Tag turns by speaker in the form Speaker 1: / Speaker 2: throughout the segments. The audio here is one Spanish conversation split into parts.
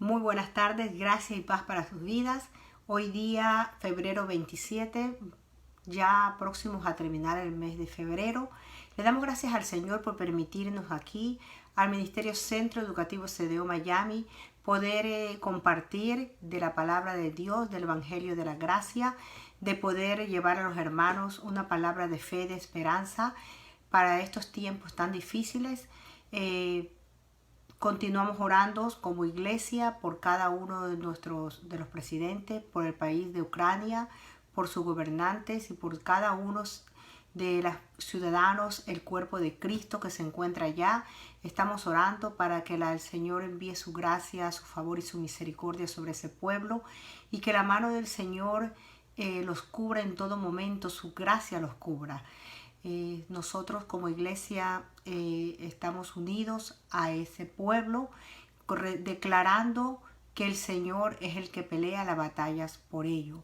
Speaker 1: Muy buenas tardes, gracias y paz para sus vidas. Hoy día, febrero 27, ya próximos a terminar el mes de febrero. Le damos gracias al Señor por permitirnos aquí, al Ministerio Centro Educativo CDO Miami, poder compartir de la palabra de Dios, del Evangelio de la Gracia, de poder llevar a los hermanos una palabra de fe, de esperanza para estos tiempos tan difíciles. Continuamos orando como iglesia por cada uno de los presidentes, por el país de Ucrania, por sus gobernantes y por cada uno de los ciudadanos, el cuerpo de Cristo que se encuentra allá. Estamos orando para que el Señor envíe su gracia, su favor y su misericordia sobre ese pueblo y que la mano del Señor los cubra en todo momento, su gracia los cubra. Nosotros como iglesia estamos unidos a ese pueblo, declarando que el Señor es el que pelea las batallas por ello.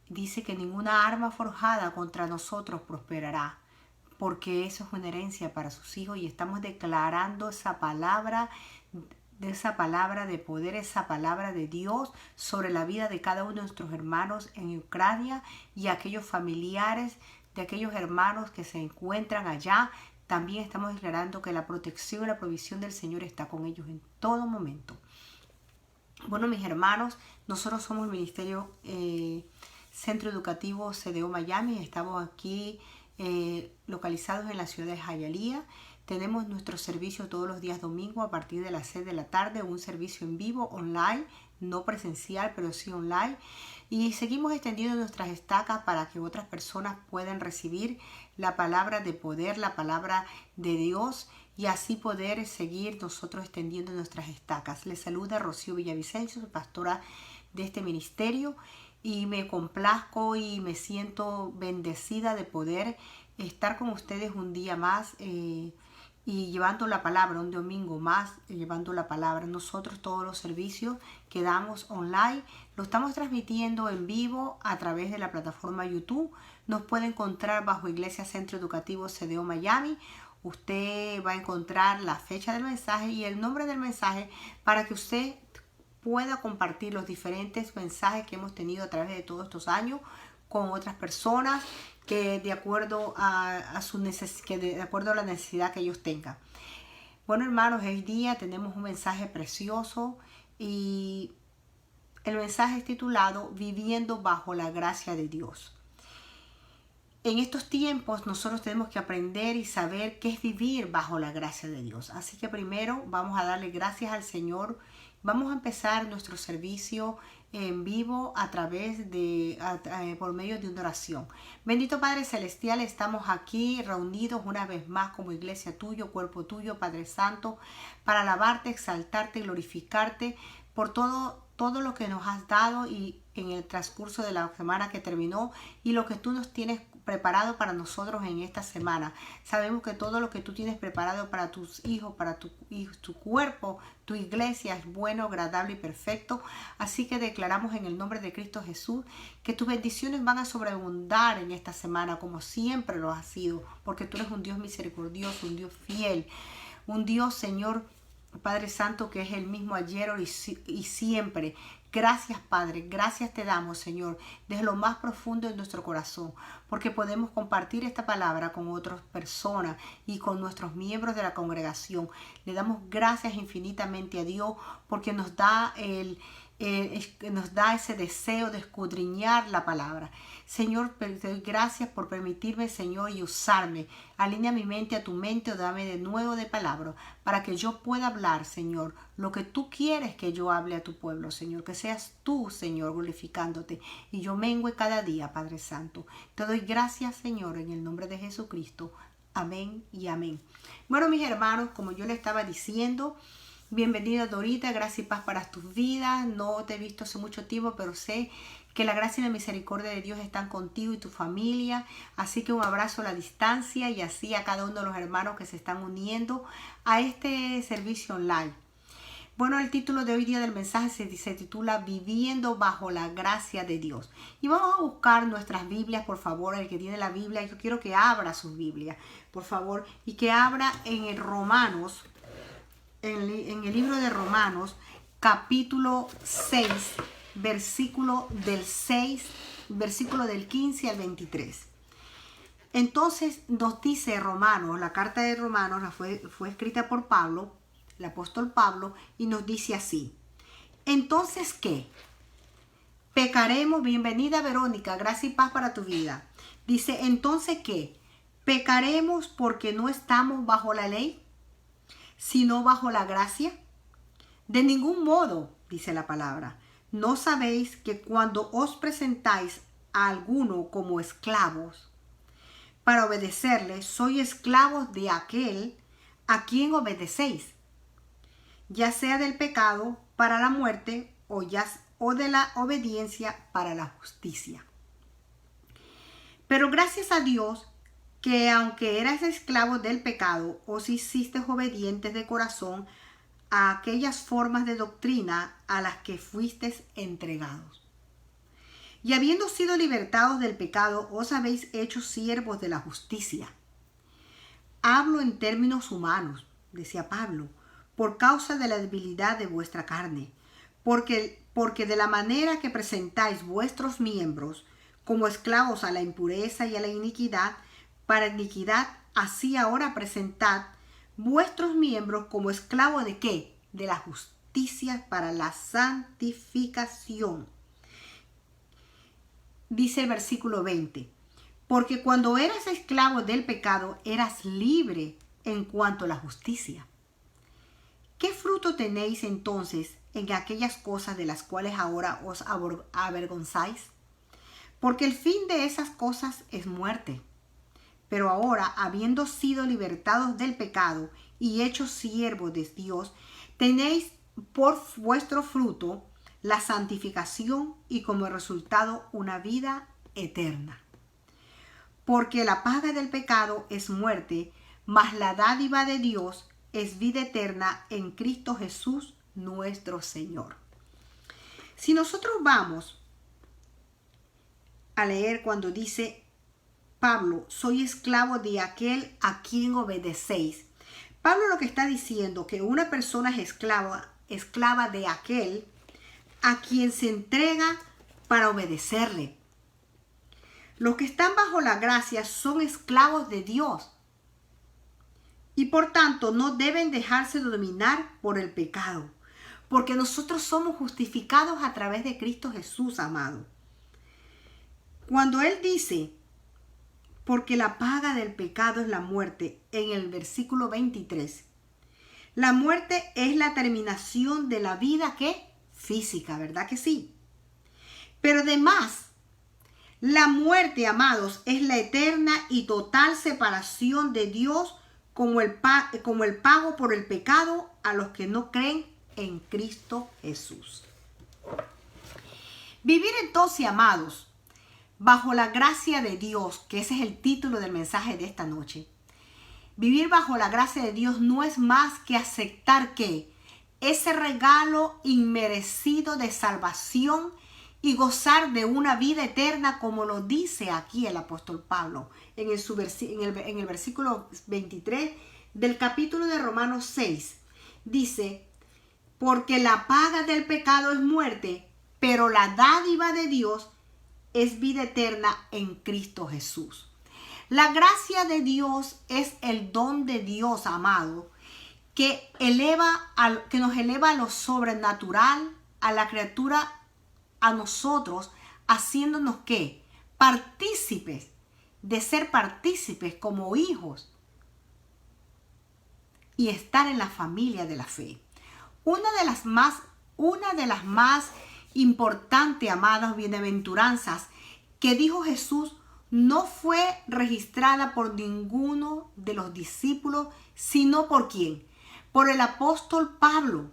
Speaker 1: Dice que ninguna arma forjada contra nosotros prosperará, porque eso es una herencia para sus hijos, y estamos declarando esa palabra de poder, esa palabra de Dios sobre la vida de cada uno de nuestros hermanos en Ucrania y aquellos familiares de aquellos hermanos que se encuentran allá. También estamos declarando que la protección y la provisión del Señor está con ellos en todo momento. Bueno, mis hermanos, nosotros somos el Ministerio Centro Educativo CDO Miami. Estamos aquí localizados en la ciudad de Hialeah. Tenemos nuestro servicio todos los días domingo a partir de las 6 de la tarde, un servicio en vivo, online, no presencial, pero sí online. Y seguimos extendiendo nuestras estacas para que otras personas puedan recibir la palabra de poder, la palabra de Dios, y así poder seguir nosotros extendiendo nuestras estacas. Les saluda Rocío Villavicencio, pastora de este ministerio, y me complazco y me siento bendecida de poder estar con ustedes un día más y llevando la palabra, un domingo más, llevando la palabra. Nosotros todos los servicios que damos online lo estamos transmitiendo en vivo a través de la plataforma YouTube. Nos puede encontrar bajo Iglesia Centro Educativo CDO Miami. Usted va a encontrar la fecha del mensaje y el nombre del mensaje para que usted pueda compartir los diferentes mensajes que hemos tenido a través de todos estos años con otras personas que de acuerdo a la necesidad que ellos tengan. Bueno, hermanos, hoy día tenemos un mensaje precioso y el mensaje es titulado Viviendo bajo la gracia de Dios. En estos tiempos nosotros tenemos que aprender y saber qué es vivir bajo la gracia de Dios. Así que primero vamos a darle gracias al Señor. Vamos a empezar nuestro servicio en vivo a través por medio de una oración. Bendito Padre Celestial, estamos aquí reunidos una vez más como iglesia tuyo, cuerpo tuyo, Padre Santo, para alabarte, exaltarte, glorificarte por todo lo que nos has dado y en el transcurso de la semana que terminó y lo que tú nos tienes preparado para nosotros en esta semana. Sabemos que todo lo que tú tienes preparado para tus hijos, para tu cuerpo, tu iglesia es bueno, agradable y perfecto. Así que declaramos en el nombre de Cristo Jesús que tus bendiciones van a sobreabundar en esta semana como siempre lo ha sido, porque tú eres un Dios misericordioso, un Dios fiel, un Dios, Señor Padre Santo, que es el mismo ayer, hoy y siempre. Gracias, Padre, gracias te damos, Señor, desde lo más profundo de nuestro corazón, porque podemos compartir esta palabra con otras personas y con nuestros miembros de la congregación. Le damos gracias infinitamente a Dios porque nos da ese deseo de escudriñar la palabra. Señor, te doy gracias por permitirme, Señor, y usarme. Alinea mi mente a tu mente o dame de nuevo de palabra para que yo pueda hablar, Señor, lo que tú quieres que yo hable a tu pueblo, Señor. Que seas tú, Señor, glorificándote y yo mengue cada día, Padre Santo. Te doy gracias, Señor, en el nombre de Jesucristo. Amén y amén. Bueno, mis hermanos, como yo les estaba diciendo, bienvenida Dorita, gracias y paz para tus vidas. No te he visto hace mucho tiempo, pero sé que la gracia y la misericordia de Dios están contigo y tu familia. Así que un abrazo a la distancia y así a cada uno de los hermanos que se están uniendo a este servicio online. Bueno, el título de hoy día del mensaje se titula Viviendo bajo la gracia de Dios. Y vamos a buscar nuestras Biblias, por favor. El que tiene la Biblia, yo quiero que abra sus Biblias, por favor, y que abra en el Romanos, en el libro de Romanos, capítulo 6, versículo del 15 al 23. Entonces nos dice Romanos, la carta de Romanos fue escrita por Pablo, el apóstol Pablo, y nos dice así. Entonces, ¿qué? Pecaremos. Bienvenida, Verónica, gracia y paz para tu vida. Dice, entonces, ¿qué? ¿Pecaremos porque no estamos bajo la ley, sino bajo la gracia? De ningún modo, dice la palabra. ¿No sabéis que cuando os presentáis a alguno como esclavos para obedecerle, sois esclavos de aquel a quien obedecéis, ya sea del pecado para la muerte o de la obediencia para la justicia? Pero gracias a Dios que aunque eras esclavos del pecado, os hicisteis obedientes de corazón a aquellas formas de doctrina a las que fuisteis entregados. Y habiendo sido libertados del pecado, os habéis hecho siervos de la justicia. Hablo en términos humanos, decía Pablo, por causa de la debilidad de vuestra carne, porque de la manera que presentáis vuestros miembros como esclavos a la impureza y a la iniquidad, para iniquidad, así ahora presentad vuestros miembros como esclavos ¿de qué? De la justicia para la santificación. Dice el versículo 20, porque cuando eras esclavo del pecado, eras libre en cuanto a la justicia. ¿Qué fruto tenéis entonces en aquellas cosas de las cuales ahora os avergonzáis? Porque el fin de esas cosas es muerte. Pero ahora, habiendo sido libertados del pecado y hechos siervos de Dios, tenéis por vuestro fruto la santificación y como resultado una vida eterna. Porque la paga del pecado es muerte, mas la dádiva de Dios es vida eterna en Cristo Jesús nuestro Señor. Si nosotros vamos a leer cuando dice Pablo, soy esclavo de aquel a quien obedecéis. Pablo lo que está diciendo que una persona es esclava de aquel a quien se entrega para obedecerle. Los que están bajo la gracia son esclavos de Dios y por tanto no deben dejarse dominar por el pecado, porque nosotros somos justificados a través de Cristo Jesús, amado. Cuando Él dice, porque la paga del pecado es la muerte, en el versículo 23, la muerte es la terminación de la vida que física, ¿verdad que sí? Pero además, la muerte, amados, es la eterna y total separación de Dios como el pago por el pecado a los que no creen en Cristo Jesús. Vivir entonces, amados, bajo la gracia de Dios, que ese es el título del mensaje de esta noche. Vivir bajo la gracia de Dios no es más que aceptar que ese regalo inmerecido de salvación y gozar de una vida eterna, como lo dice aquí el apóstol Pablo en el versículo 23 del capítulo de Romanos 6. Dice, porque la paga del pecado es muerte, pero la dádiva de Dios es vida eterna en Cristo Jesús. La gracia de Dios es el don de Dios, amado, que nos eleva a lo sobrenatural, a la criatura, a nosotros, haciéndonos ¿qué? Partícipes, de ser partícipes como hijos y estar en la familia de la fe. Una de las más importantes, amadas, bienaventuranzas que dijo Jesús no fue registrada por ninguno de los discípulos, sino por ¿quién? Por el apóstol Pablo.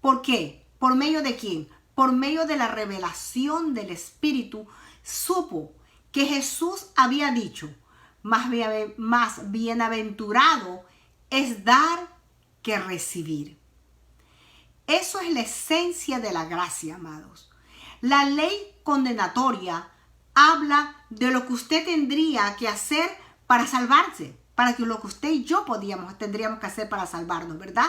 Speaker 1: ¿Por qué? ¿Por medio de quién? Por medio de la revelación del Espíritu, supo que Jesús había dicho, más bienaventurado es dar que recibir. Eso es la esencia de la gracia, amados. La ley condenatoria habla de lo que usted tendría que hacer para salvarse, para que lo que usted y yo tendríamos que hacer para salvarnos, ¿verdad?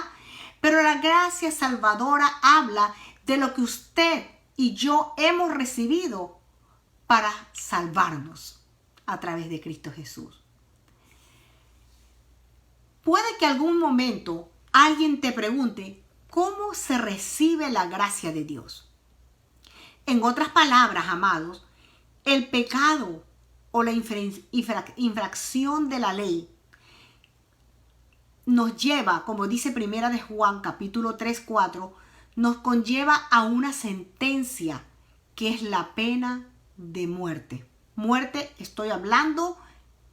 Speaker 1: Pero la gracia salvadora habla de lo que usted y yo hemos recibido para salvarnos a través de Cristo Jesús. Puede que algún momento alguien te pregunte cómo se recibe la gracia de Dios. En otras palabras, amados, el pecado o la infracción de la ley nos lleva, como dice Primera de Juan, capítulo 3, 4, nos conlleva a una sentencia que es la pena de muerte. Muerte, estoy hablando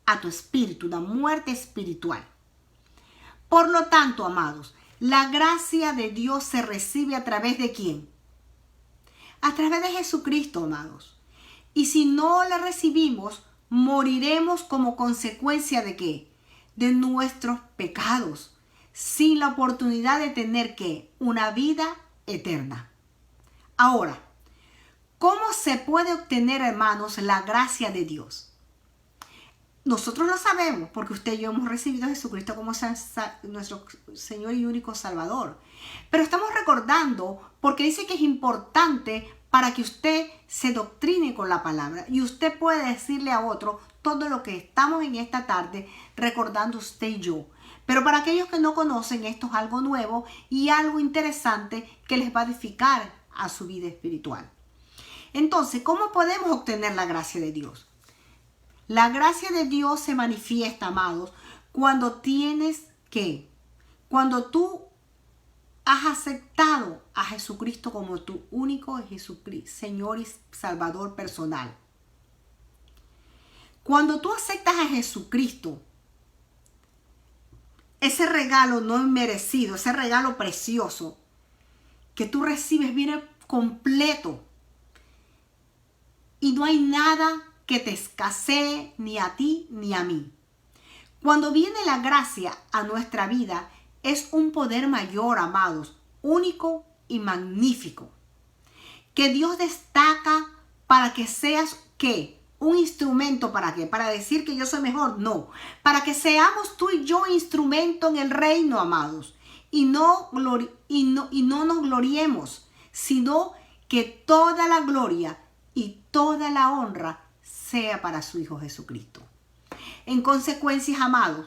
Speaker 1: a tu espíritu, una muerte espiritual. Por lo tanto, amados, la gracia de Dios se recibe a través de ¿quién? A través de Jesucristo, amados. Y si no la recibimos, moriremos como consecuencia ¿de qué? De nuestros pecados, sin la oportunidad de tener ¿qué? Una vida eterna. Ahora, ¿cómo se puede obtener, hermanos, la gracia de Dios? Nosotros lo sabemos porque usted y yo hemos recibido a Jesucristo como nuestro Señor y único Salvador. Pero estamos recordando porque dice que es importante para que usted se doctrine con la palabra y usted puede decirle a otro todo lo que estamos en esta tarde recordando usted y yo. Pero para aquellos que no conocen, esto es algo nuevo y algo interesante que les va a edificar a su vida espiritual. Entonces, ¿cómo podemos obtener la gracia de Dios? La gracia de Dios se manifiesta, amados, cuando cuando tú has aceptado a Jesucristo como tu único Señor y Salvador personal. Cuando tú aceptas a Jesucristo, ese regalo no inmerecido, ese regalo precioso que tú recibes viene completo y no hay nada que te escasee ni a ti ni a mí. Cuando viene la gracia a nuestra vida, es un poder mayor, amados, único y magnífico, que Dios destaca para que seas, ¿qué? Un instrumento, ¿para qué? Para decir que yo soy mejor, no. Para que seamos tú y yo instrumento en el reino, amados, y no nos gloriemos, sino que toda la gloria y toda la honra sea para su Hijo Jesucristo. En consecuencia, amados,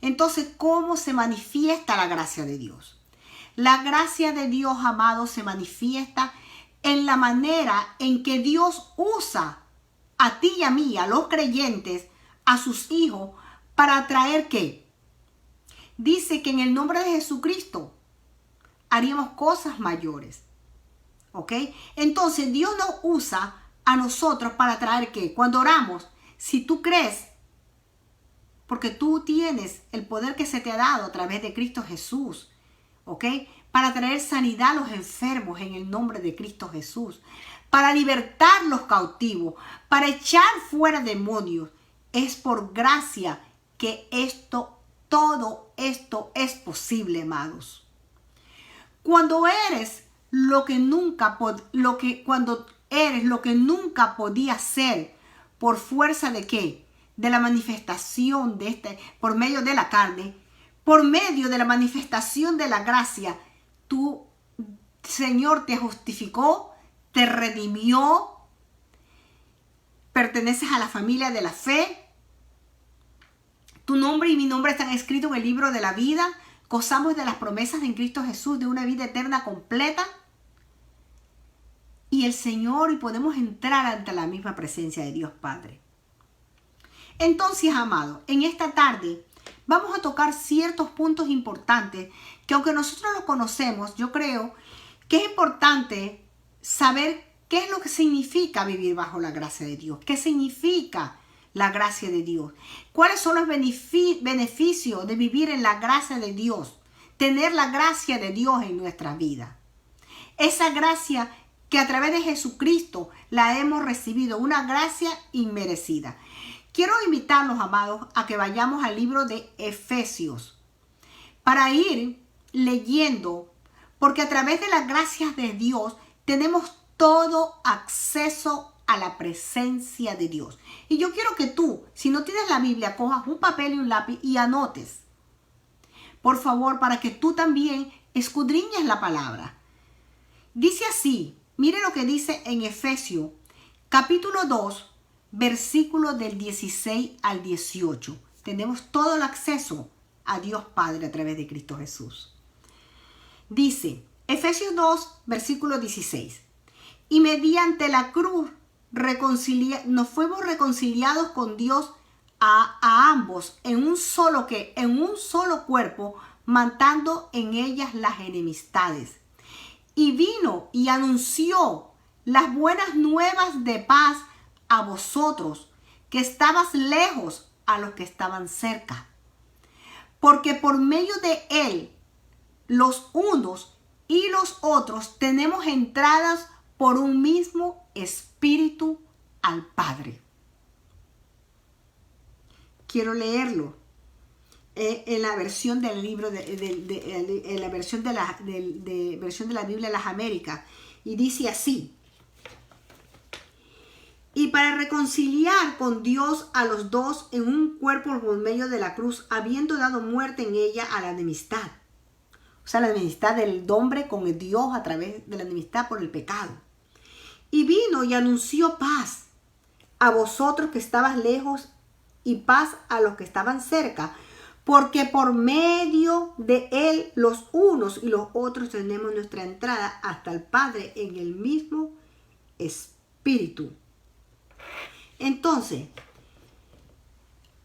Speaker 1: entonces, ¿cómo se manifiesta la gracia de Dios? La gracia de Dios, amados, se manifiesta en la manera en que Dios usa a ti y a mí, a los creyentes, a sus hijos, para traer ¿qué? Dice que en el nombre de Jesucristo haríamos cosas mayores. ¿Ok? Entonces, Dios nos usa a nosotros para traer ¿qué? Cuando oramos, si tú crees, porque tú tienes el poder que se te ha dado a través de Cristo Jesús, ¿ok? Para traer sanidad a los enfermos en el nombre de Cristo Jesús, para libertar los cautivos, para echar fuera demonios. Es por gracia que todo esto es posible, amados. Cuando eres lo que nunca podías ser por fuerza de ¿qué? De la manifestación por medio de la carne, por medio de la manifestación de la gracia, tu Señor te justificó, te redimió, perteneces a la familia de la fe, tu nombre y mi nombre están escritos en el libro de la vida, gozamos de las promesas en Cristo Jesús de una vida eterna completa, y el Señor, y podemos entrar ante la misma presencia de Dios Padre. Entonces, amados, en esta tarde vamos a tocar ciertos puntos importantes que aunque nosotros los conocemos, yo creo que es importante saber qué es lo que significa vivir bajo la gracia de Dios, qué significa la gracia de Dios, cuáles son los beneficios de vivir en la gracia de Dios, tener la gracia de Dios en nuestra vida. Esa gracia que a través de Jesucristo la hemos recibido, una gracia inmerecida. Quiero invitarlos, amados, a que vayamos al libro de Efesios para ir leyendo, porque a través de las gracias de Dios tenemos todo acceso a la presencia de Dios. Y yo quiero que tú, si no tienes la Biblia, cojas un papel y un lápiz y anotes, por favor, para que tú también escudriñes la palabra. Dice así, mire lo que dice en Efesios, capítulo 2, versículos del 16 al 18. Tenemos todo el acceso a Dios Padre a través de Cristo Jesús. Dice, Efesios 2, versículo 16. Y mediante la cruz nos fuimos reconciliados con Dios a ambos en un solo cuerpo, matando en ellas las enemistades. Y vino y anunció las buenas nuevas de paz a vosotros, que estabas lejos, a los que estaban cerca. Porque por medio de él, los unos y los otros tenemos entradas por un mismo espíritu al Padre. Quiero leerlo en la versión del libro en la versión de la Biblia de las Américas, y dice así: y para reconciliar con Dios a los dos en un cuerpo por medio de la cruz, habiendo dado muerte en ella a la enemistad. O sea, la enemistad del hombre con el Dios a través de la enemistad por el pecado. Y vino y anunció paz a vosotros que estabas lejos y paz a los que estaban cerca, porque por medio de él los unos y los otros tenemos nuestra entrada hasta el Padre en el mismo espíritu. Entonces,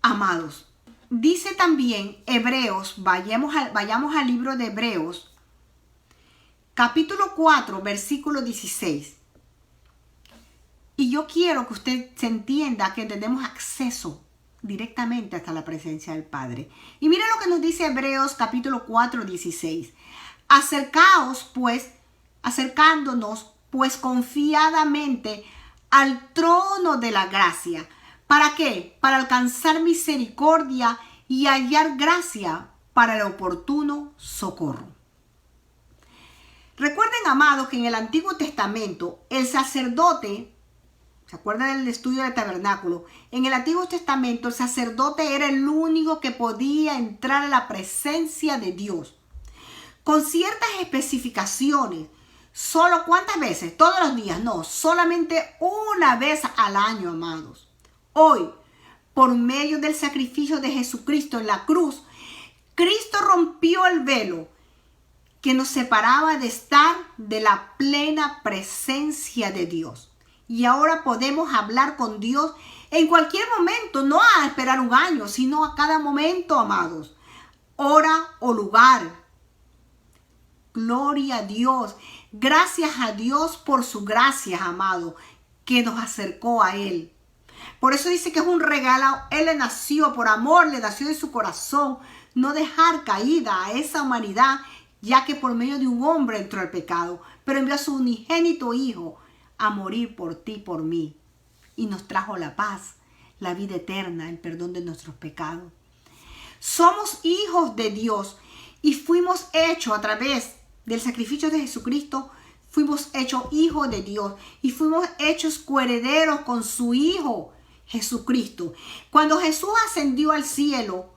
Speaker 1: amados, dice también Hebreos, vayamos al libro de Hebreos, capítulo 4, versículo 16. Y yo quiero que usted se entienda que tenemos acceso directamente hasta la presencia del Padre. Y mire lo que nos dice Hebreos capítulo 4, 16. Acercándonos pues confiadamente al trono de la gracia. ¿Para qué? Para alcanzar misericordia y hallar gracia para el oportuno socorro. Recuerden, amados, que en el Antiguo Testamento el sacerdote, ¿se acuerdan del estudio del tabernáculo? En el Antiguo Testamento el sacerdote era el único que podía entrar a la presencia de Dios, con ciertas especificaciones. ¿Solo cuántas veces? Todos los días. No, solamente una vez al año, amados. Hoy, por medio del sacrificio de Jesucristo en la cruz, Cristo rompió el velo que nos separaba de estar de la plena presencia de Dios. Y ahora podemos hablar con Dios en cualquier momento, no a esperar un año, sino a cada momento, amados. Hora o lugar. Gloria a Dios. Gracias a Dios por su gracia, amado, que nos acercó a Él. Por eso dice que es un regalo. Él le nació por amor, le nació de su corazón. No dejar caída a esa humanidad, ya que por medio de un hombre entró el pecado. Pero envió a su unigénito Hijo a morir por ti, por mí. Y nos trajo la paz, la vida eterna, el perdón de nuestros pecados. Somos hijos de Dios y fuimos hechos a través del sacrificio de Jesucristo. Fuimos hechos hijos de Dios y fuimos hechos coherederos con su Hijo Jesucristo. Cuando Jesús ascendió al cielo,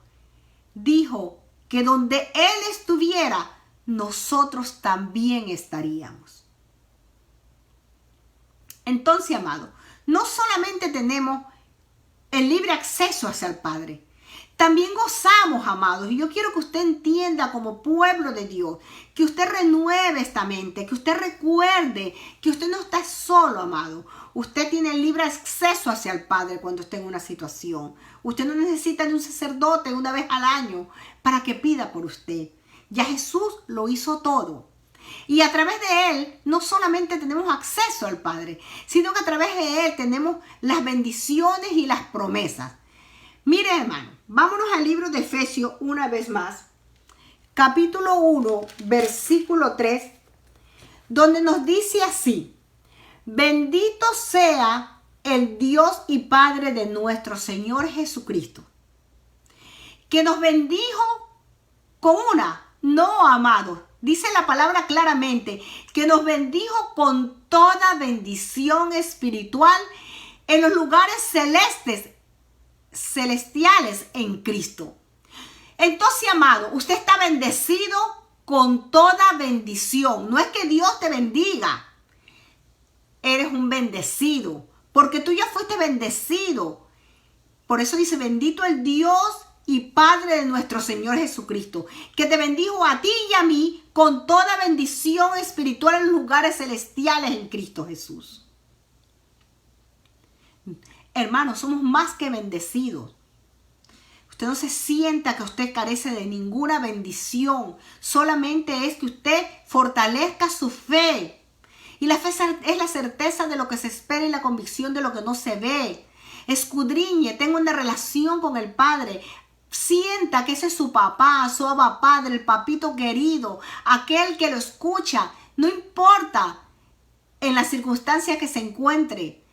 Speaker 1: dijo que donde Él estuviera, nosotros también estaríamos. Entonces, amado, no solamente tenemos el libre acceso hacia el Padre, también gozamos, amados. Y yo quiero que usted entienda como pueblo de Dios, que usted renueve esta mente, que usted recuerde que usted no está solo, amado. Usted tiene el libre acceso hacia el Padre cuando esté en una situación. Usted no necesita de un sacerdote una vez al año para que pida por usted. Ya Jesús lo hizo todo. Y a través de Él no solamente tenemos acceso al Padre, sino que a través de Él tenemos las bendiciones y las promesas. Mire, hermano, vámonos al libro de Efesios una vez más. Capítulo 1, versículo 3, donde nos dice así: bendito sea el Dios y Padre de nuestro Señor Jesucristo, que nos bendijo con no, amados, dice la palabra claramente, que nos bendijo con toda bendición espiritual en los lugares celestiales en Cristo. Entonces, amado, usted está bendecido con toda bendición. No es que Dios te bendiga. Eres un bendecido, porque tú ya fuiste bendecido. Por eso dice, bendito el Dios y Padre de nuestro Señor Jesucristo, que te bendijo a ti y a mí con toda bendición espiritual en los lugares celestiales en Cristo Jesús. Hermanos, somos más que bendecidos. Usted no se sienta que usted carece de ninguna bendición. Solamente es que usted fortalezca su fe. Y la fe es la certeza de lo que se espera y la convicción de lo que no se ve. Escudriñe, tenga una relación con el Padre. Sienta que ese es su papá, su Abba Padre, el papito querido, aquel que lo escucha. No importa en las circunstancias que se encuentre.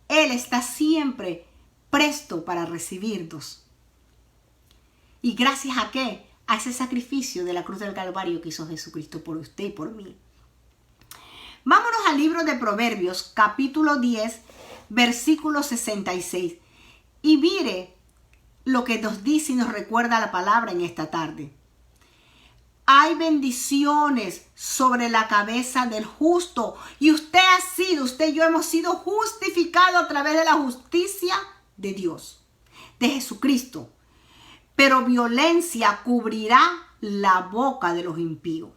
Speaker 1: Él está siempre presto para recibirnos. ¿Y gracias a qué? A ese sacrificio de la cruz del Calvario que hizo Jesucristo por usted y por mí. Vámonos al libro de Proverbios, capítulo 10, versículo 66. Y mire lo que nos dice y nos recuerda la palabra en esta tarde. Hay bendiciones sobre la cabeza del justo. Y usted y yo hemos sido justificados a través de la justicia de Dios, de Jesucristo. Pero violencia cubrirá la boca de los impíos.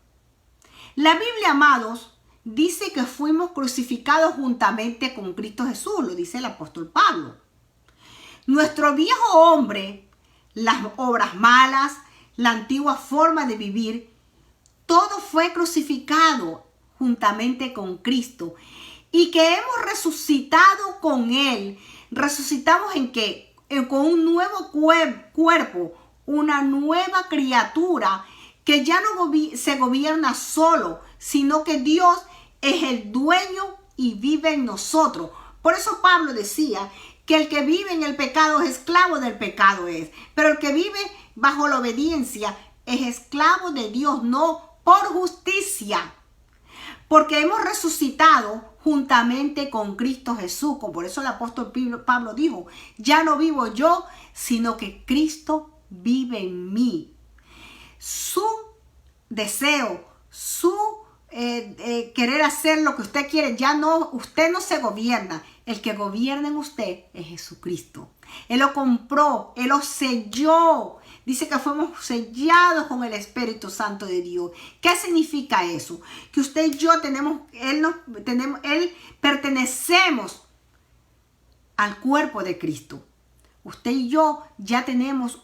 Speaker 1: La Biblia, amados, dice que fuimos crucificados juntamente con Cristo Jesús, lo dice el apóstol Pablo. Nuestro viejo hombre, las obras malas, la antigua forma de vivir, todo fue crucificado juntamente con Cristo. Y que hemos resucitado con Él. ¿Resucitamos en qué? Con un nuevo cuerpo, una nueva criatura que ya no se gobierna solo, sino que Dios es el dueño y vive en nosotros. Por eso Pablo decía que el que vive en el pecado es esclavo del pecado pero el que vive bajo la obediencia es esclavo de Dios, no por justicia. Porque hemos resucitado juntamente con Cristo Jesús. Por eso el apóstol Pablo dijo, ya no vivo yo, sino que Cristo vive en mí. Su deseo, su querer hacer lo que usted quiere, usted no se gobierna. El que gobierna en usted es Jesucristo. Él lo compró, Él lo selló. Dice que fuimos sellados con el Espíritu Santo de Dios. ¿Qué significa eso? Que usted y yo pertenecemos al cuerpo de Cristo. Usted y yo ya tenemos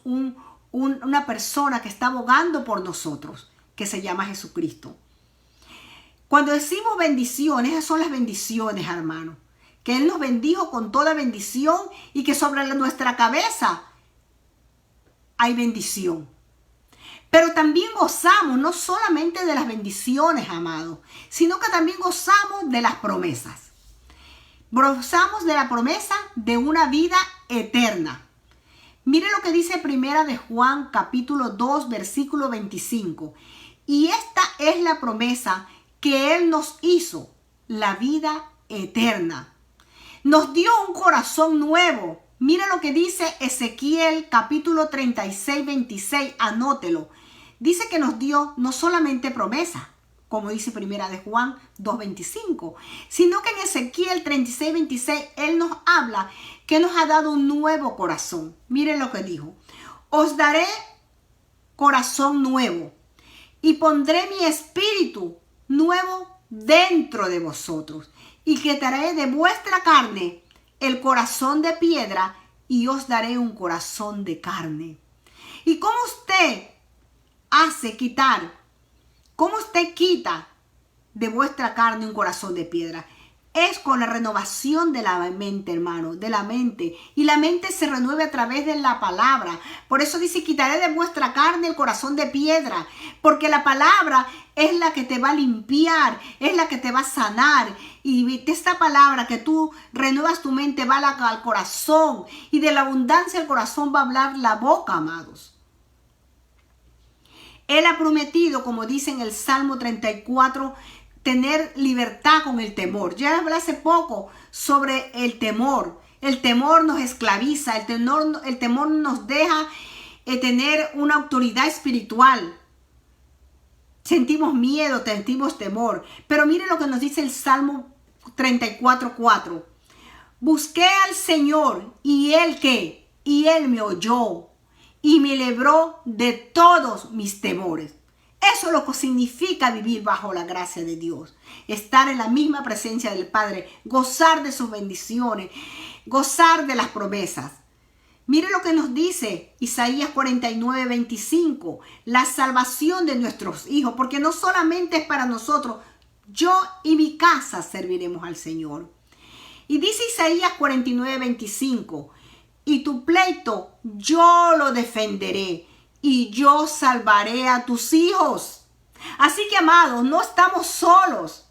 Speaker 1: una persona que está abogando por nosotros, que se llama Jesucristo. Cuando decimos bendiciones, esas son las bendiciones, hermano. Que Él nos bendijo con toda bendición y que sobre nuestra cabeza hay bendición. Pero también gozamos no solamente de las bendiciones, amados, sino que también gozamos de las promesas. Gozamos de la promesa de una vida eterna. Mire lo que dice Primera de Juan, capítulo 2, versículo 25. Y esta es la promesa que Él nos hizo, la vida eterna. Nos dio un corazón nuevo. Mira lo que dice Ezequiel capítulo 36, 26. Anótelo. Dice que nos dio no solamente promesa, como dice Primera de Juan 2, 25, sino que en Ezequiel 36, 26 Él nos habla que nos ha dado un nuevo corazón. Miren lo que dijo. Os daré corazón nuevo y pondré mi espíritu nuevo dentro de vosotros. Y quitaré de vuestra carne el corazón de piedra y os daré un corazón de carne. ¿Y cómo usted cómo usted quita de vuestra carne un corazón de piedra? Es con la renovación de la mente, hermano, de la mente. Y la mente se renueve a través de la palabra. Por eso dice, quitaré de vuestra carne el corazón de piedra. Porque la palabra es la que te va a limpiar, es la que te va a sanar. Y de esta palabra que tú renuevas tu mente va al corazón. Y de la abundancia del corazón va a hablar la boca, amados. Él ha prometido, como dice en el Salmo 34, tener libertad con el temor. Ya hablé hace poco sobre el temor. El temor nos esclaviza, el temor nos deja tener una autoridad espiritual. sentimos miedo, sentimos temor. Pero mire lo que nos dice el Salmo 34:4. Busqué al Señor y Él ¿qué? Y Él me oyó y me libró de todos mis temores. Eso es lo que significa vivir bajo la gracia de Dios. Estar en la misma presencia del Padre, gozar de sus bendiciones, gozar de las promesas. Mire lo que nos dice Isaías 49:25, la salvación de nuestros hijos, porque no solamente es para nosotros, yo y mi casa serviremos al Señor. Y dice Isaías 49:25, y tu pleito yo lo defenderé y yo salvaré a tus hijos. Así que, amados, no estamos solos.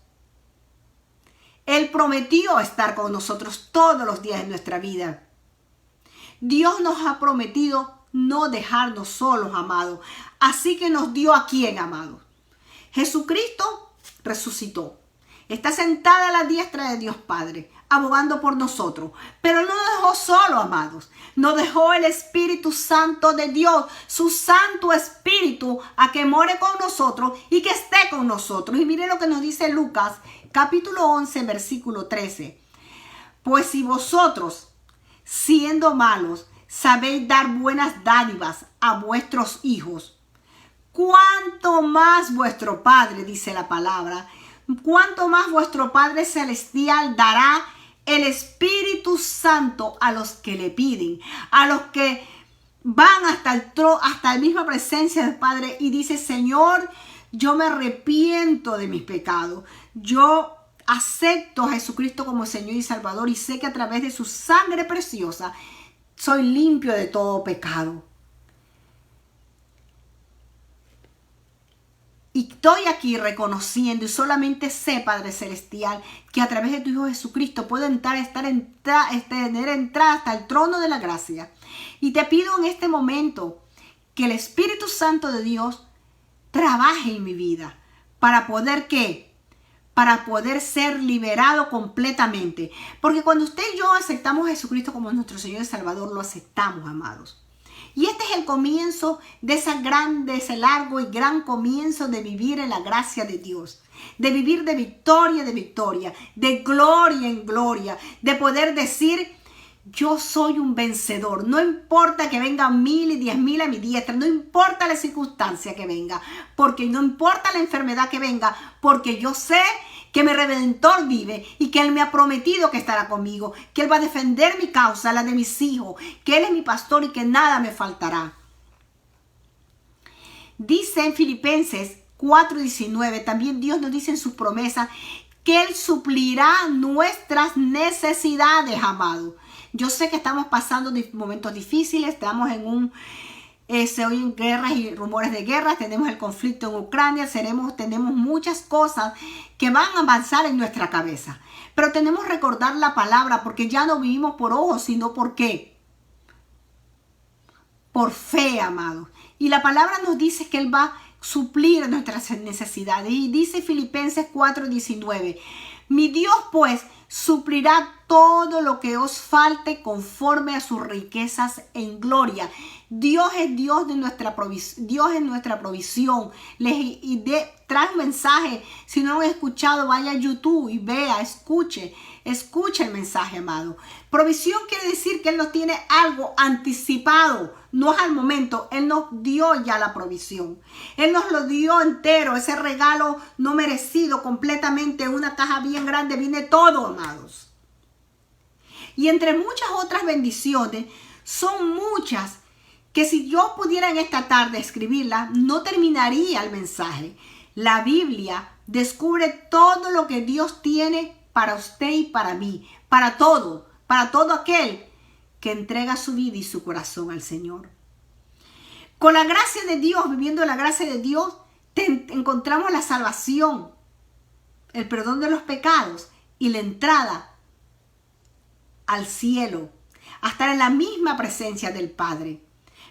Speaker 1: Él prometió estar con nosotros todos los días de nuestra vida. Dios nos ha prometido no dejarnos solos, amados. Así que nos dio a quién, amados. Jesucristo resucitó. Está sentada a la diestra de Dios Padre, abogando por nosotros. Pero no nos dejó solo, amados. Nos dejó el Espíritu Santo de Dios, su Santo Espíritu, a que more con nosotros y que esté con nosotros. Y mire lo que nos dice Lucas, capítulo 11, versículo 13. Pues si vosotros, siendo malos, sabéis dar buenas dádivas a vuestros hijos, cuánto más vuestro Padre, dice la palabra, cuánto más vuestro Padre Celestial dará el Espíritu Santo a los que le piden, a los que van hasta la misma presencia del Padre y dice: Señor, yo me arrepiento de mis pecados, yo acepto a Jesucristo como Señor y Salvador y sé que a través de su sangre preciosa soy limpio de todo pecado. Y estoy aquí reconociendo y solamente sé, Padre Celestial, que a través de tu Hijo Jesucristo puedo tener entrada hasta el trono de la gracia. Y te pido en este momento que el Espíritu Santo de Dios trabaje en mi vida para poder ¿qué? Para poder ser liberado completamente. Porque cuando usted y yo aceptamos a Jesucristo como nuestro Señor y Salvador, lo aceptamos, amados. Y este es el comienzo de ese largo y gran comienzo de vivir en la gracia de Dios. De vivir de victoria, de gloria en gloria. De poder decir: yo soy un vencedor. No importa que vengan 1000 y 10,000 a mi diestra. No importa la circunstancia que venga. Porque no importa la enfermedad que venga. Porque yo sé que mi Redentor vive y que Él me ha prometido que estará conmigo, que Él va a defender mi causa, la de mis hijos, que Él es mi pastor y que nada me faltará. Dice en Filipenses 4:19, también Dios nos dice en sus promesas que Él suplirá nuestras necesidades, amados. Yo sé que estamos pasando momentos difíciles, estamos en se oyen guerras y rumores de guerra, tenemos el conflicto en Ucrania, tenemos muchas cosas que van a avanzar en nuestra cabeza. Pero tenemos que recordar la palabra, porque ya no vivimos por ojos, sino por ¿qué? Por fe, amados. Y la palabra nos dice que Él va a suplir nuestras necesidades. Y dice Filipenses 4:19, mi Dios pues suplirá todo lo que os falte conforme a sus riquezas en gloria. Dios es Dios de nuestra provisión. Dios es nuestra provisión. Trae un mensaje. Si no lo he escuchado, vaya a YouTube y vea, escuche el mensaje, amado. Provisión quiere decir que Él nos tiene algo anticipado. No es al momento. Él nos dio ya la provisión. Él nos lo dio entero. Ese regalo no merecido, completamente, en una caja bien grande. Viene todo, amados. Y entre muchas otras bendiciones, son muchas que si yo pudiera en esta tarde escribirla, no terminaría el mensaje. La Biblia descubre todo lo que Dios tiene para usted y para mí, para todo aquel que entrega su vida y su corazón al Señor. Con la gracia de Dios, viviendo la gracia de Dios, encontramos la salvación, el perdón de los pecados y la entrada al cielo, a estar en la misma presencia del Padre.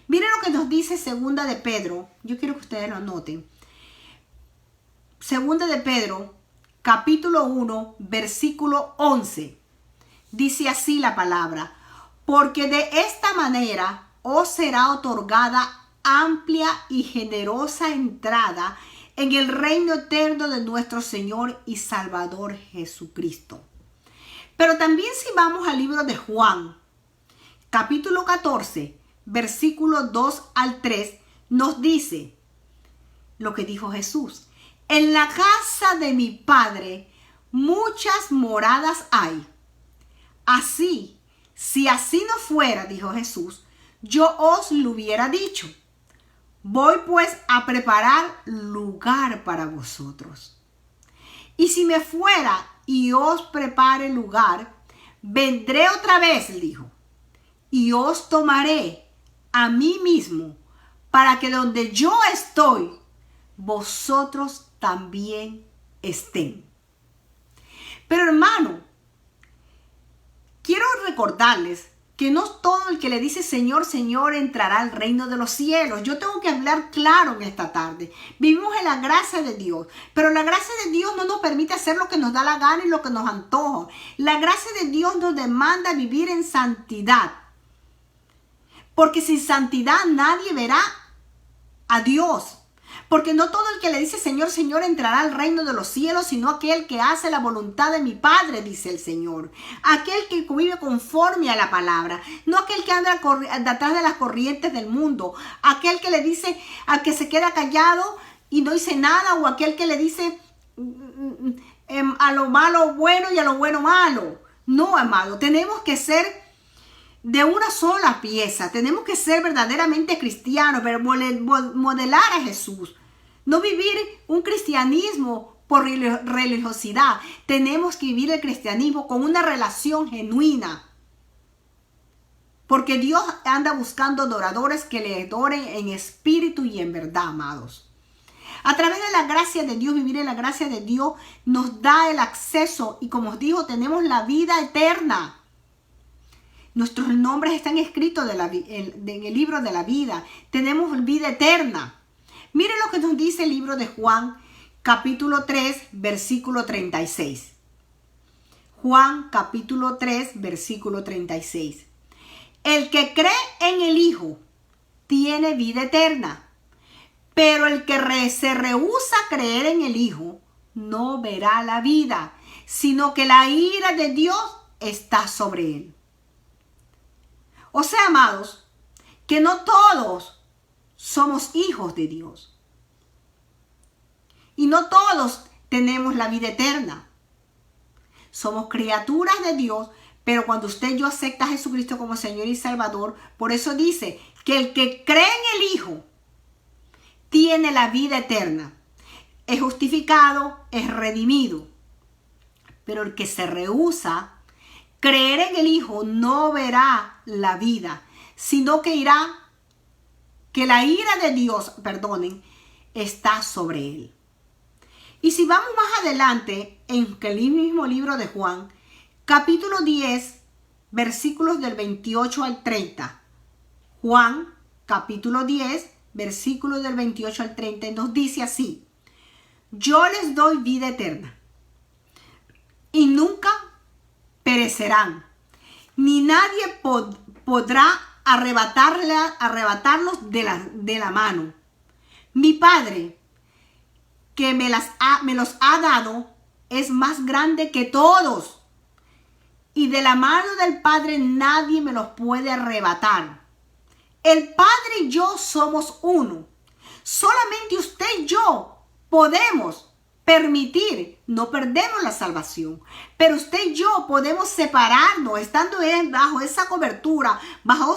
Speaker 1: Miren lo que nos dice Segunda de Pedro. Yo quiero que ustedes lo anoten. Segunda de Pedro, capítulo 1, versículo 11. Dice así la palabra: porque de esta manera os será otorgada amplia y generosa entrada en el reino eterno de nuestro Señor y Salvador Jesucristo. Pero también si vamos al libro de Juan, capítulo 14, versículos 2 al 3, nos dice lo que dijo Jesús. En la casa de mi Padre muchas moradas hay. Así, si así no fuera, dijo Jesús, yo os lo hubiera dicho. Voy pues a preparar lugar para vosotros. Y si me fuera y os prepare lugar, vendré otra vez, dijo, y os tomaré a mí mismo, para que donde yo estoy, vosotros también estén. Pero hermano, quiero recordarles que no todo el que le dice Señor, Señor entrará al reino de los cielos. Yo tengo que hablar claro en esta tarde. Vivimos en la gracia de Dios, pero la gracia de Dios no nos permite hacer lo que nos da la gana y lo que nos antoja. La gracia de Dios nos demanda vivir en santidad, porque sin santidad nadie verá a Dios. Porque no todo el que le dice Señor, Señor entrará al reino de los cielos, sino aquel que hace la voluntad de mi Padre, dice el Señor. Aquel que vive conforme a la palabra, no aquel que anda detrás de las corrientes del mundo, aquel que le dice al que se queda callado y no dice nada, o aquel que le dice a lo malo bueno y a lo bueno malo. No, amado, tenemos que ser de una sola pieza. Tenemos que ser verdaderamente cristianos, pero modelar a Jesús. No vivir un cristianismo por religiosidad. Tenemos que vivir el cristianismo con una relación genuina. Porque Dios anda buscando adoradores que le adoren en espíritu y en verdad, amados. A través de la gracia de Dios, vivir en la gracia de Dios nos da el acceso y, como os digo, tenemos la vida eterna. Nuestros nombres están escritos en el libro de la vida. Tenemos vida eterna. Miren lo que nos dice el libro de Juan, capítulo 3, versículo 36. Juan, capítulo 3, versículo 36. El que cree en el Hijo tiene vida eterna, pero el que se rehúsa a creer en el Hijo no verá la vida, sino que la ira de Dios está sobre él. O sea, amados, que no todos somos hijos de Dios. Y no todos tenemos la vida eterna. Somos criaturas de Dios, pero cuando usted y yo acepta a Jesucristo como Señor y Salvador, por eso dice que el que cree en el Hijo tiene la vida eterna. Es justificado, es redimido. Pero el que se rehúsa creer en el Hijo no verá la vida, sino que que la ira de Dios, está sobre él. Y si vamos más adelante, en el mismo libro de Juan, capítulo 10, versículos del 28 al 30. Juan, capítulo 10, versículos del 28 al 30, nos dice así: yo les doy vida eterna, y nunca perecerán, ni nadie podrá arrebatarlos de la mano. Mi Padre, que me los ha dado, es más grande que todos, y de la mano del Padre nadie me los puede arrebatar. El Padre y yo somos uno. Solamente usted y yo podemos permitir, no perdemos la salvación, pero usted y yo podemos separarnos, estando bajo esa cobertura, bajo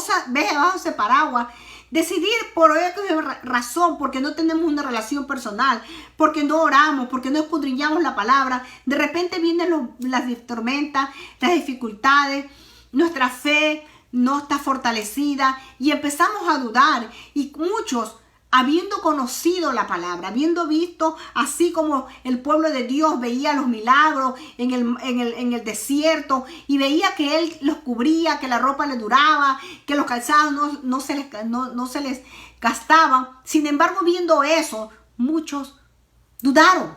Speaker 1: ese paraguas, decidir por esa razón, porque no tenemos una relación personal, porque no oramos, porque no escudriñamos la palabra. De repente vienen las tormentas, las dificultades, nuestra fe no está fortalecida y empezamos a dudar, y muchos, habiendo conocido la palabra, habiendo visto, así como el pueblo de Dios veía los milagros en el desierto, y veía que Él los cubría, que la ropa les duraba, que los calzados no se les gastaban. Sin embargo, viendo eso, muchos dudaron.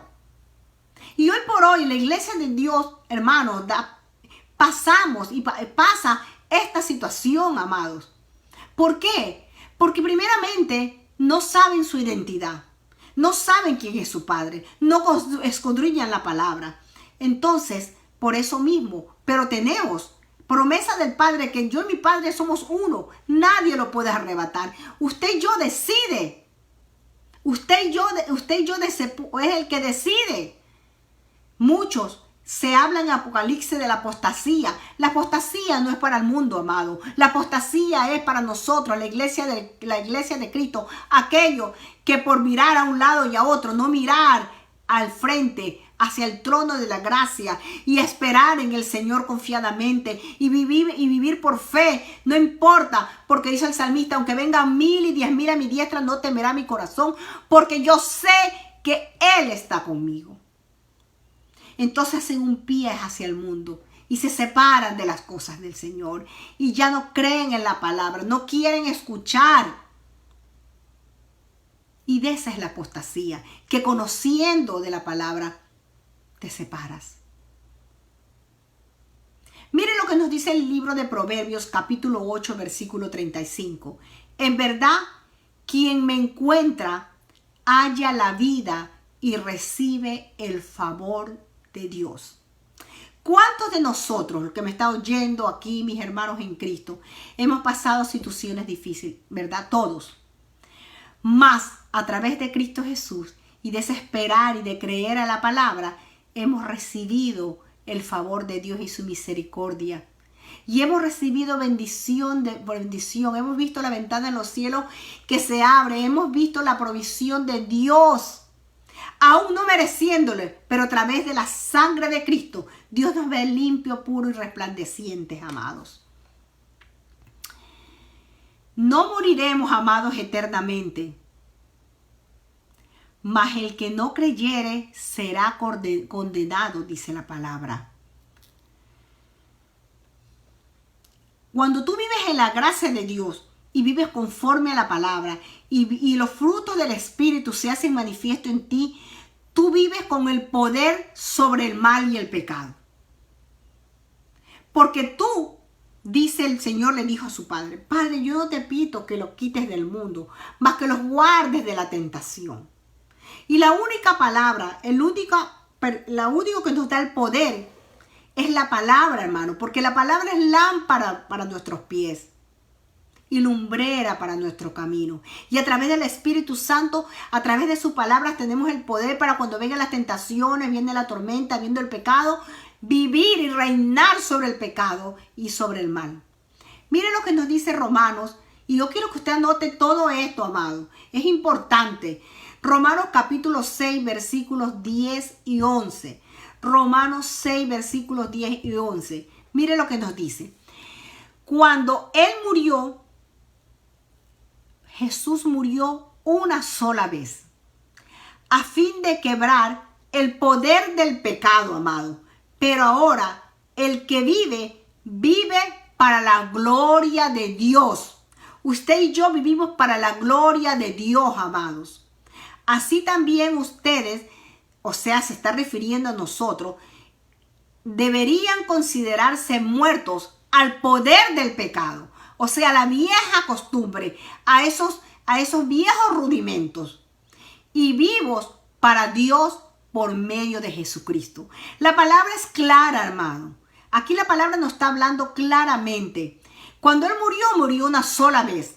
Speaker 1: Y hoy por hoy, la iglesia de Dios, hermanos, pasamos y pasa esta situación, amados. ¿Por qué? Porque primeramente no saben su identidad. no saben quién es su Padre, no escudriñan la palabra. Entonces, por eso mismo, pero tenemos promesa del Padre que yo y mi Padre somos uno. Nadie lo puede arrebatar. Usted y yo decide. Usted y yo es el que decide. Muchos se habla en Apocalipsis de la apostasía. La apostasía no es para el mundo, amado. La apostasía es para nosotros, la iglesia de Cristo. Aquellos que por mirar a un lado y a otro, no mirar al frente, hacia el trono de la gracia y esperar en el Señor confiadamente y vivir por fe. No importa, porque dice el salmista, aunque vengan 1000 y 10,000 a mi diestra, no temerá mi corazón, porque yo sé que Él está conmigo. Entonces hacen un pie hacia el mundo y se separan de las cosas del Señor y ya no creen en la palabra, no quieren escuchar. Y de esa es la apostasía, que conociendo de la palabra te separas. Mire lo que nos dice el libro de Proverbios, capítulo 8, versículo 35. En verdad, quien me encuentra halla la vida y recibe el favor de Dios. ¿Cuántos de nosotros, los que me están oyendo aquí, mis hermanos en Cristo, hemos pasado situaciones difíciles, verdad? Todos. Mas a través de Cristo Jesús y de ese esperar y de creer a la palabra, hemos recibido el favor de Dios y su misericordia. Y hemos recibido bendición por bendición. Hemos visto la ventana en los cielos que se abre. Hemos visto la provisión de Dios. Aún no mereciéndole, pero a través de la sangre de Cristo, Dios nos ve limpio, puro y resplandecientes, amados. No moriremos, amados, eternamente. Mas el que no creyere será condenado, dice la palabra. Cuando tú vives en la gracia de Dios y vives conforme a la palabra y los frutos del Espíritu se hacen manifiesto en ti, tú vives con el poder sobre el mal y el pecado. Porque tú, dice el Señor, le dijo a su padre, Padre, yo no te pido que los quites del mundo, mas que los guardes de la tentación. Y la única palabra, la único que nos da el poder es la palabra, hermano, porque la palabra es lámpara para nuestros pies y lumbrera para nuestro camino. Y a través del Espíritu Santo, a través de su palabra, tenemos el poder para cuando vengan las tentaciones, viene la tormenta, viene el pecado, vivir y reinar sobre el pecado y sobre el mal. Mire lo que nos dice Romanos, y yo quiero que usted anote todo esto, amado. Es importante. Romanos capítulo 6, versículos 10 y 11. Romanos 6, versículos 10 y 11. Mire lo que nos dice. Cuando Él murió, Jesús murió una sola vez, a fin de quebrar el poder del pecado, amado. Pero ahora, el que vive, vive para la gloria de Dios. Usted y yo vivimos para la gloria de Dios, amados. Así también ustedes, o sea, se está refiriendo a nosotros, deberían considerarse muertos al poder del pecado. O sea, la vieja costumbre, a esos viejos rudimentos. Y vivos para Dios por medio de Jesucristo. La palabra es clara, hermano. Aquí la palabra nos está hablando claramente. Cuando Él murió una sola vez.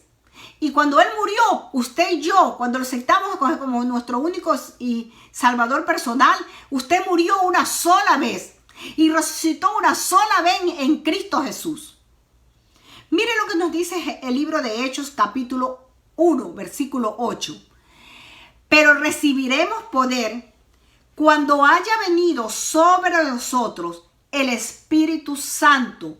Speaker 1: Y cuando Él murió, usted y yo, cuando lo aceptamos como nuestro único y Salvador personal, usted murió una sola vez y resucitó una sola vez en Cristo Jesús. Mire lo que nos dice el libro de Hechos, capítulo 1, versículo 8. Pero recibiremos poder cuando haya venido sobre nosotros el Espíritu Santo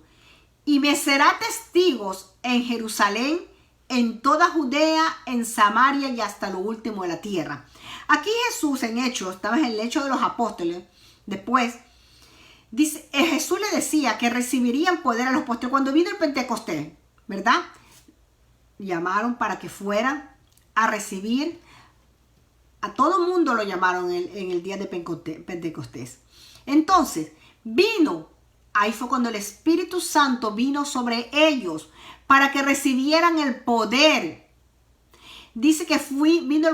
Speaker 1: y me será testigos en Jerusalén, en toda Judea, en Samaria y hasta lo último de la tierra. Aquí Jesús en Hechos, estaba en el Hecho de los Apóstoles, después, dice, Jesús le decía que recibirían poder a los apóstoles cuando vino el Pentecostés, ¿verdad? Llamaron para que fueran a recibir, a todo mundo lo llamaron en el día de Pentecostés. Entonces, ahí fue cuando el Espíritu Santo vino sobre ellos, para que recibieran el poder. Dice que vino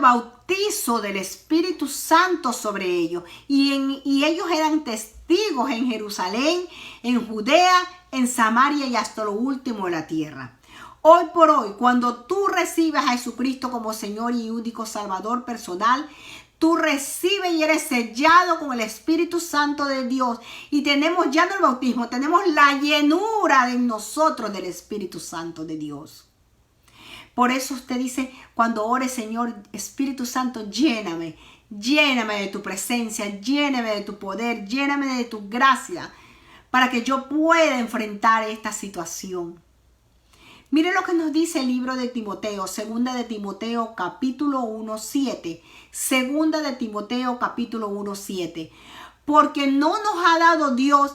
Speaker 1: bautizo del Espíritu Santo sobre ellos. Y ellos eran testigos en Jerusalén, en Judea, en Samaria y hasta lo último de la tierra. Hoy por hoy, cuando tú recibes a Jesucristo como Señor y único Salvador personal, tú recibes y eres sellado con el Espíritu Santo de Dios. Y tenemos ya en el bautismo, tenemos la llenura de nosotros del Espíritu Santo de Dios. Por eso usted dice, cuando ore, Señor, Espíritu Santo, lléname. Lléname de tu presencia, lléname de tu poder, lléname de tu gracia, para que yo pueda enfrentar esta situación. Mire lo que nos dice el libro de Timoteo, segunda de Timoteo capítulo 1, 7. Segunda de Timoteo capítulo 1, 7. Porque no nos ha dado Dios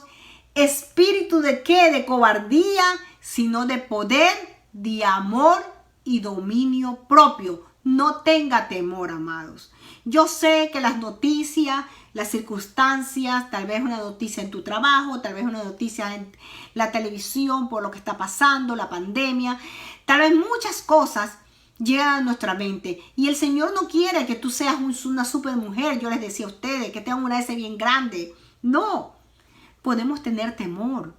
Speaker 1: espíritu de ¿qué? De cobardía, sino de poder, de amor y dominio propio. No tenga temor, amados. Yo sé que las noticias, las circunstancias, tal vez una noticia en tu trabajo, tal vez una noticia en la televisión por lo que está pasando, la pandemia, tal vez muchas cosas llegan a nuestra mente. Y el Señor no quiere que tú seas una super mujer, yo les decía a ustedes, que tengan una S bien grande. No, podemos tener temor.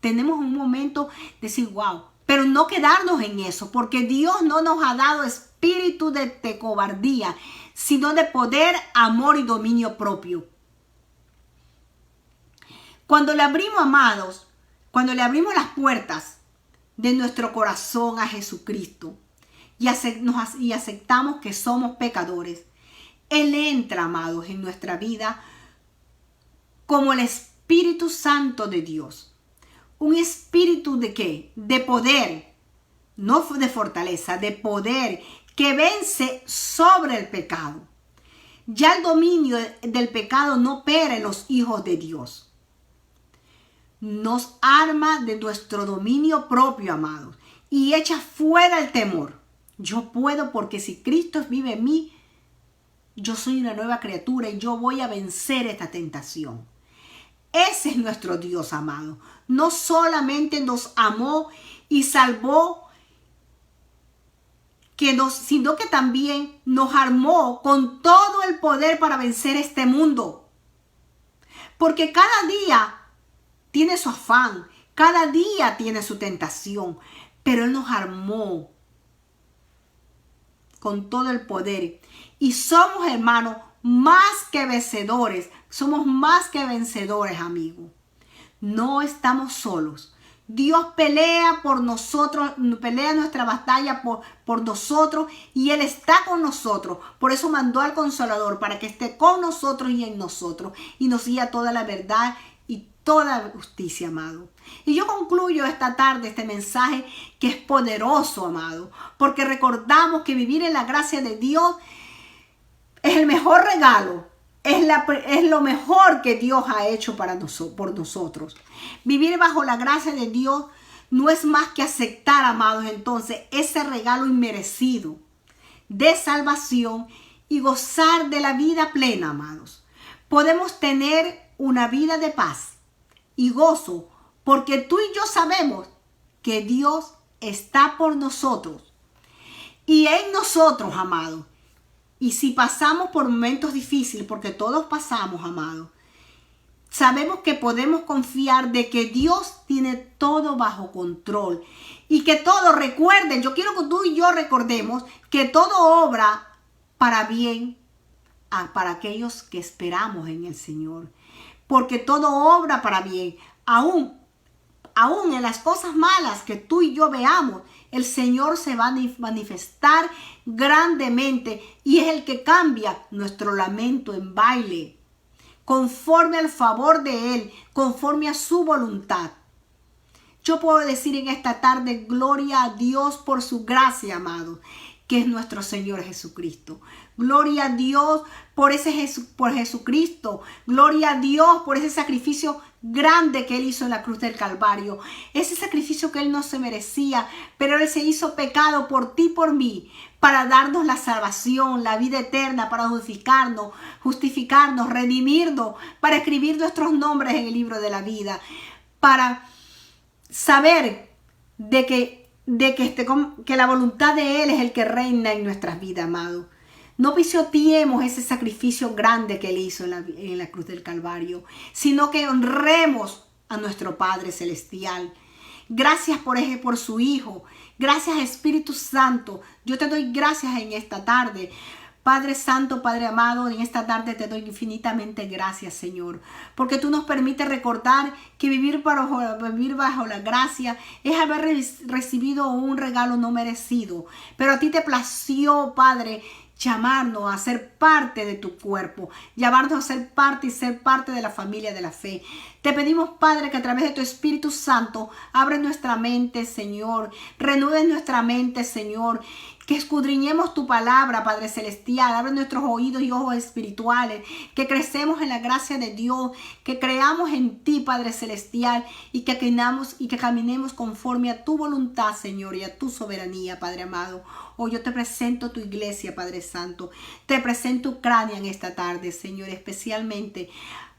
Speaker 1: Tenemos un momento de decir, wow, pero no quedarnos en eso, porque Dios no nos ha dado espíritu de cobardía, sino de poder, amor y dominio propio. Cuando le abrimos, amados, cuando le abrimos las puertas de nuestro corazón a Jesucristo y aceptamos que somos pecadores, Él entra, amados, en nuestra vida como el Espíritu Santo de Dios. Un espíritu de ¿qué? De poder, no de fortaleza, de poder que vence sobre el pecado. Ya el dominio del pecado no opera en los hijos de Dios. Nos arma de nuestro dominio propio, amados, y echa fuera el temor. Yo puedo porque si Cristo vive en mí, yo soy una nueva criatura y yo voy a vencer esta tentación. Ese es nuestro Dios, amado. No solamente nos amó y salvó, sino que también nos armó con todo el poder para vencer este mundo. Porque cada día tiene su afán, cada día tiene su tentación, pero Él nos armó con todo el poder. Y somos, hermanos, más que vencedores. Somos más que vencedores, amigos. No estamos solos. Dios pelea por nosotros, pelea nuestra batalla por nosotros y Él está con nosotros. Por eso mandó al Consolador para que esté con nosotros y en nosotros y nos guíe a toda la verdad y toda la justicia, amado. Y yo concluyo esta tarde este mensaje que es poderoso, amado, porque recordamos que vivir en la gracia de Dios es el mejor regalo. Es lo mejor que Dios ha hecho por nosotros. Vivir bajo la gracia de Dios no es más que aceptar, amados, entonces ese regalo inmerecido de salvación y gozar de la vida plena, amados. Podemos tener una vida de paz y gozo porque tú y yo sabemos que Dios está por nosotros y en nosotros, amados. Y si pasamos por momentos difíciles, porque todos pasamos, amados, sabemos que podemos confiar de que Dios tiene todo bajo control. Y que todo, recuerden, yo quiero que tú y yo recordemos que todo obra para bien para aquellos que esperamos en el Señor. Porque todo obra para bien, aún en las cosas malas que tú y yo veamos, el Señor se va a manifestar grandemente y es el que cambia nuestro lamento en baile, conforme al favor de Él, conforme a su voluntad. Yo puedo decir en esta tarde, gloria a Dios por su gracia, amado, que es nuestro Señor Jesucristo. Gloria a Dios por Jesucristo. Gloria a Dios por ese sacrificio grande que Él hizo en la cruz del Calvario. Ese sacrificio que Él no se merecía, pero Él se hizo pecado por ti y por mí, para darnos la salvación, la vida eterna, para justificarnos, redimirnos, para escribir nuestros nombres en el libro de la vida, para saber que la voluntad de Él es el que reina en nuestras vidas, amado. No pisoteemos ese sacrificio grande que Él hizo en la cruz del Calvario, sino que honremos a nuestro Padre Celestial. Gracias por su Hijo. Gracias, Espíritu Santo. Yo te doy gracias en esta tarde. Padre Santo, Padre amado, en esta tarde te doy infinitamente gracias, Señor, porque tú nos permites recordar que vivir bajo la gracia es haber recibido un regalo no merecido. Pero a ti te plació, Padre, llamarnos a ser parte de tu cuerpo, llamarnos a ser parte y ser parte de la familia de la fe. Te pedimos, Padre, que a través de tu Espíritu Santo abres nuestra mente, Señor, renueves nuestra mente, Señor, que escudriñemos tu palabra, Padre Celestial. Abre nuestros oídos y ojos espirituales, que crecemos en la gracia de Dios, que creamos en ti, Padre Celestial, y que caminemos conforme a tu voluntad, Señor, y a tu soberanía, Padre amado. Hoy yo te presento tu iglesia, Padre Santo. Te presento Ucrania en esta tarde, Señor, especialmente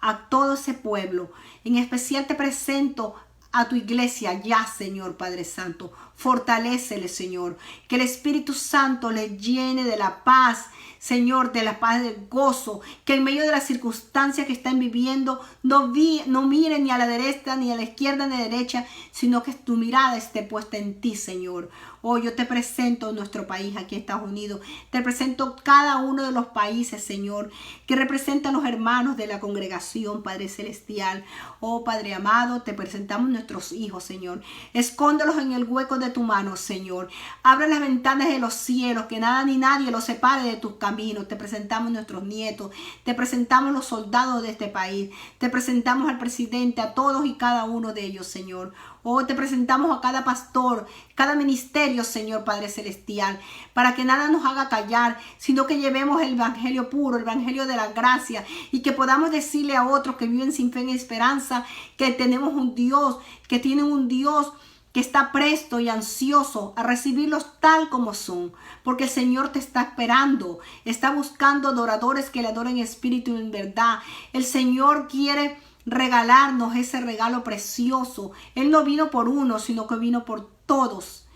Speaker 1: a todo ese pueblo. En especial te presento a tu iglesia ya, Señor, Padre Santo. Fortalécele, Señor. Que el Espíritu Santo le llene de la paz, Señor, de la paz, del gozo. Que en medio de las circunstancias que están viviendo no miren ni a la derecha, ni a la izquierda, ni a la derecha, sino que tu mirada esté puesta en ti, Señor. Hoy yo te presento nuestro país aquí en Estados Unidos. Te presento cada uno de los países, Señor, que representan los hermanos de la congregación, Padre Celestial. Oh, Padre amado, te presentamos nuestros hijos, Señor. Escóndelos en el hueco de tu mano, Señor. Abre las ventanas de los cielos, que nada ni nadie los separe de tus caminos. Te presentamos nuestros nietos. Te presentamos los soldados de este país. Te presentamos al presidente, a todos y cada uno de ellos, Señor. Oh, te presentamos a cada pastor, cada ministerio, Señor Padre Celestial, para que nada nos haga callar, sino que llevemos el evangelio puro, el evangelio de la gracia, y que podamos decirle a otros que viven sin fe ni esperanza que tenemos un Dios, que tienen un Dios que está presto y ansioso a recibirlos tal como son, porque el Señor te está esperando, está buscando adoradores que le adoren en espíritu y en verdad. El Señor quiere regalarnos ese regalo precioso. Él no vino por uno, sino que vino por todos.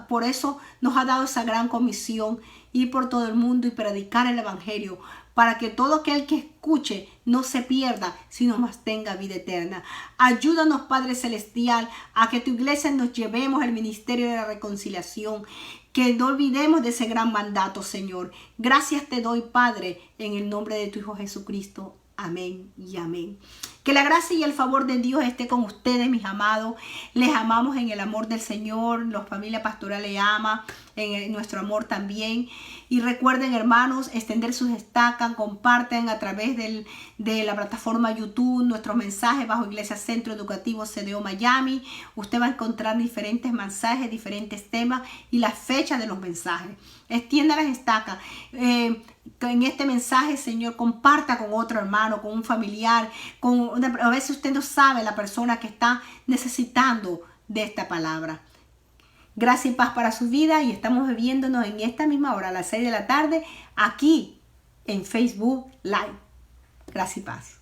Speaker 1: Por eso nos ha dado esa gran comisión, ir por todo el mundo y predicar el evangelio, para que todo aquel que escuche no se pierda, sino más tenga vida eterna. Ayúdanos, Padre Celestial, a que tu iglesia nos llevemos el ministerio de la reconciliación, que no olvidemos de ese gran mandato, Señor. Gracias te doy, Padre, en el nombre de tu Hijo Jesucristo. Amén y amén. Que la gracia y el favor de Dios esté con ustedes, mis amados. Les amamos en el amor del Señor. La familia pastoral le ama en nuestro amor también. Y recuerden, hermanos, extender sus estacas, comparten a través de la plataforma YouTube nuestros mensajes bajo Iglesia Centro Educativo CDO Miami. Usted va a encontrar diferentes mensajes, diferentes temas y la fecha de los mensajes. Extienda las estacas. En este mensaje, Señor, comparta con otro hermano, con un familiar, a veces usted no sabe la persona que está necesitando de esta palabra. Gracias y paz para su vida, y estamos viéndonos en esta misma hora a las 6 de la tarde aquí en Facebook Live. Gracias y paz.